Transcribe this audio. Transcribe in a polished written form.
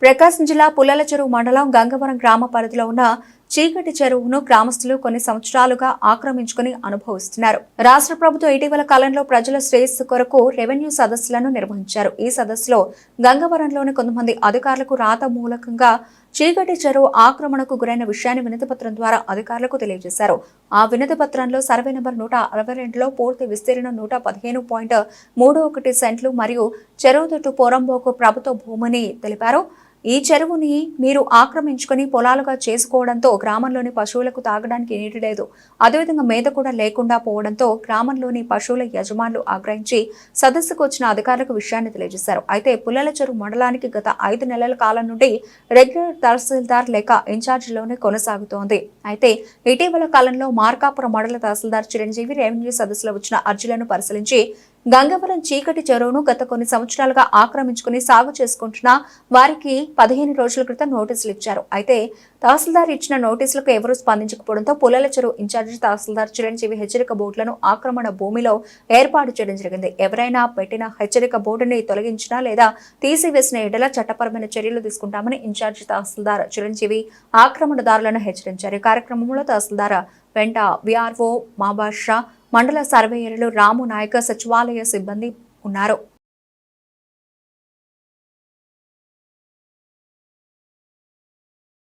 ప్రకాశం జిల్లా పుల్లల చెరువు మండలం గంగవరం గ్రామ పరిధిలో ఉన్న చీకటి చెరువును గ్రామస్తులు కొన్ని సంవత్సరాలుగా ఆక్రమించుకుని అనుభవిస్తున్నారు. రాష్ట్ర ప్రభుత్వం ఇటీవల కాలంలో ప్రజల శ్రేయస్సు కొరకు రెవెన్యూ సదస్సులను నిర్వహించారు. ఈ సదస్సులో గంగవరంలోని కొంతమంది అధికారులకు రాత మూలకంగా చీకటి చెరువు ఆక్రమణకు గురైన విషయాన్ని వినతిపత్రం ద్వారా అధికారులకు తెలియజేశారు. ఆ వినతిపత్రంలో సర్వే నెంబర్ 162లో పూర్తి విస్తీర్ణం 115.31 సెంట్లు మరియు చెరువు తట్టు పోరంబోకు ప్రభుత్వ భూమిని తెలిపారు. ఈ చెరువుని మీరు ఆక్రమించుకుని పొలాలుగా చేసుకోవడంతో గ్రామంలోని పశువులకు తాగడానికి నీటి లేదు. అదేవిధంగా మేత కూడా లేకుండా పోవడంతో గ్రామంలోని పశువుల యజమానులు ఆగ్రహించి సదస్సుకు వచ్చిన అధికారులకు విషయాన్ని తెలియజేశారు. అయితే పుల్లల చెరువు మండలానికి గత 5 నెలల కాలం నుండి రెగ్యులర్ తహసీల్దార్ లేక ఇన్ఛార్జిలోనే కొనసాగుతోంది. అయితే ఇటీవల కాలంలో మార్కాపురం మండల తహసీల్దార్ చిరంజీవి రెవెన్యూ సదస్సులో వచ్చిన అర్జీలను పరిశీలించి గంగవరం చీకటి చెరువును గత కొన్ని సంవత్సరాలుగా ఆక్రమించుకుని సాగు చేసుకుంటున్న వారికి 15 రోజుల క్రితం నోటీసులు ఇచ్చారు. అయితే తహసీల్దార్ ఇచ్చిన నోటీసులకు ఎవరూ స్పందించకపోవడంతో పుల్లల చెరువు ఇన్ఛార్జి తహసీల్దార్ చిరంజీవి హెచ్చరిక బోర్డులను ఆక్రమణ భూమిలో ఏర్పాటు చేయడం జరిగింది. ఎవరైనా పెట్టిన హెచ్చరిక బోర్డుని తొలగించినా లేదా తీసివేసిన ఎడల చట్టపరమైన చర్యలు తీసుకుంటామని ఇన్ఛార్జి తహసీల్దార్ చిరంజీవి ఆక్రమణదారులను హెచ్చరించారు. ఈ కార్యక్రమంలో తహసీల్దార్ వెంట విఆర్ఓ మాబాషా, మండల సర్వేయర్లు రాము నాయక, సచివాలయ సిబ్బంది ఉన్నారు.